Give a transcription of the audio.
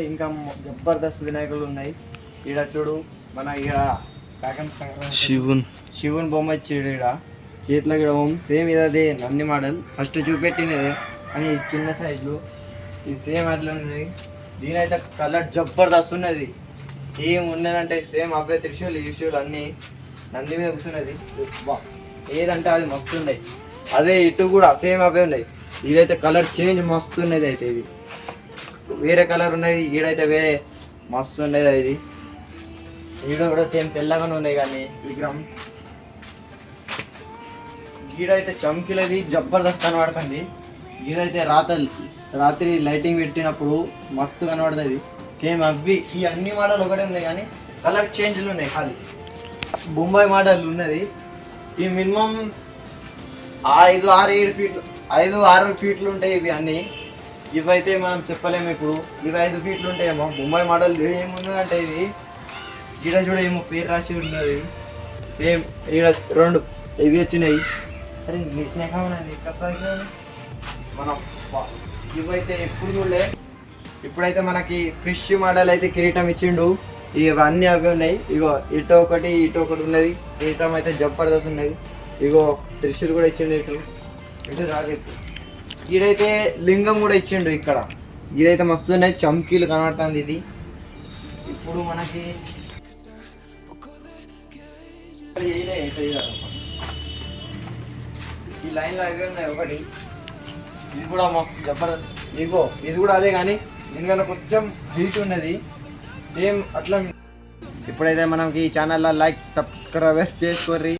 ఇంకా జబర్దస్త్ వినాయకులు ఉన్నాయి. ఈడ చూడు మన ఈడ శివుని బొమ్మ ఇచ్చాడు. ఈడ చేతిలో కూడా సేమ్ ఇదే నంది మోడల్ ఫస్ట్ చూపెట్టినదే అని చిన్న సైజు ఇది సేమ్ అట్లా ఉన్నది. దీనైతే కలర్ జబర్దస్త్ ఉన్నది. ఏం ఉన్నదంటే సేమ్ అవే త్రిశూలు అన్నీ నంది మీద కూర్చున్నది. ఏదంటే అది మస్తు ఉన్నాయి. అదే ఇటు కూడా సేమ్ అవే ఉన్నాయి. ఇదైతే కలర్ చేంజ్ మస్తు ఉన్నది. అయితే ఇది వేరే కలర్ ఉన్నది, ఈడైతే వేరే మస్తు ఉన్నది. ఇది ఈడ కూడా సేమ్ తెల్లగానే ఉన్నాయి. కానీ విగ్రహం గీడైతే చమ్కిలది జబర్దస్త్ కనబడుతుంది. గీడైతే రాత్రి లైటింగ్ పెట్టినప్పుడు మస్తు కనబడుతుంది. సేమ్ అవి ఈ అన్ని మోడల్ ఒకటే ఉన్నాయి కానీ కలర్ చేంజ్లు ఉన్నాయి. ఖాళీ బొంబాయి మోడల్ ఉన్నది. ఈ మినిమం 5-6 ఫీట్లు ఉంటాయి ఇవి అన్నీ. ఇవైతే మనం చెప్పలేము. ఇప్పుడు ఇవి 5 ఫీట్లు ఉంటాయేమో. బొంబాయి మోడల్ ఏముంది అంటే ఇది ఈడ చూడ ఏమో పేరు రాసి ఉన్నది. సేమ్ ఈడ 2 ఇవి వచ్చినాయి. అరే మీ స్నేహం తీసుకొస్తా మనం ఇవైతే ఎప్పుడు చూడలే. ఇప్పుడైతే మనకి ఫిష్ మోడల్ అయితే కిరీటం ఇచ్చిండు. ఇవన్నీ అవి ఉన్నాయి. ఇగో ఇటు ఒకటి ఉన్నది. కిరీటం అయితే జబర్దస్త్ ఉన్నది. ఇగో త్రిశూలు కూడా ఇచ్చిండు. ఇటు రాగెత్తు ఈడైతే లింగం కూడా ఇచ్చిండు. ఇక్కడ ఇదైతే మస్తు ఉన్నాయి. చమ్కీలు కనబడుతుంది. ఇది ఇప్పుడు మనకి ఈ లైన్లో అవి ఉన్నాయి. ఒకటి ఇది కూడా మస్తు జబర్దస్త్. ఇగో ఇది కూడా అదే కానీ దీనికన్నా కొంచెం హీట్ ఉన్నది. సేమ్ అట్లా. ఇప్పుడైతే మనకి ఈ ఛానల్లో లైక్ సబ్స్క్రైబ్ చేసుకోర్రి.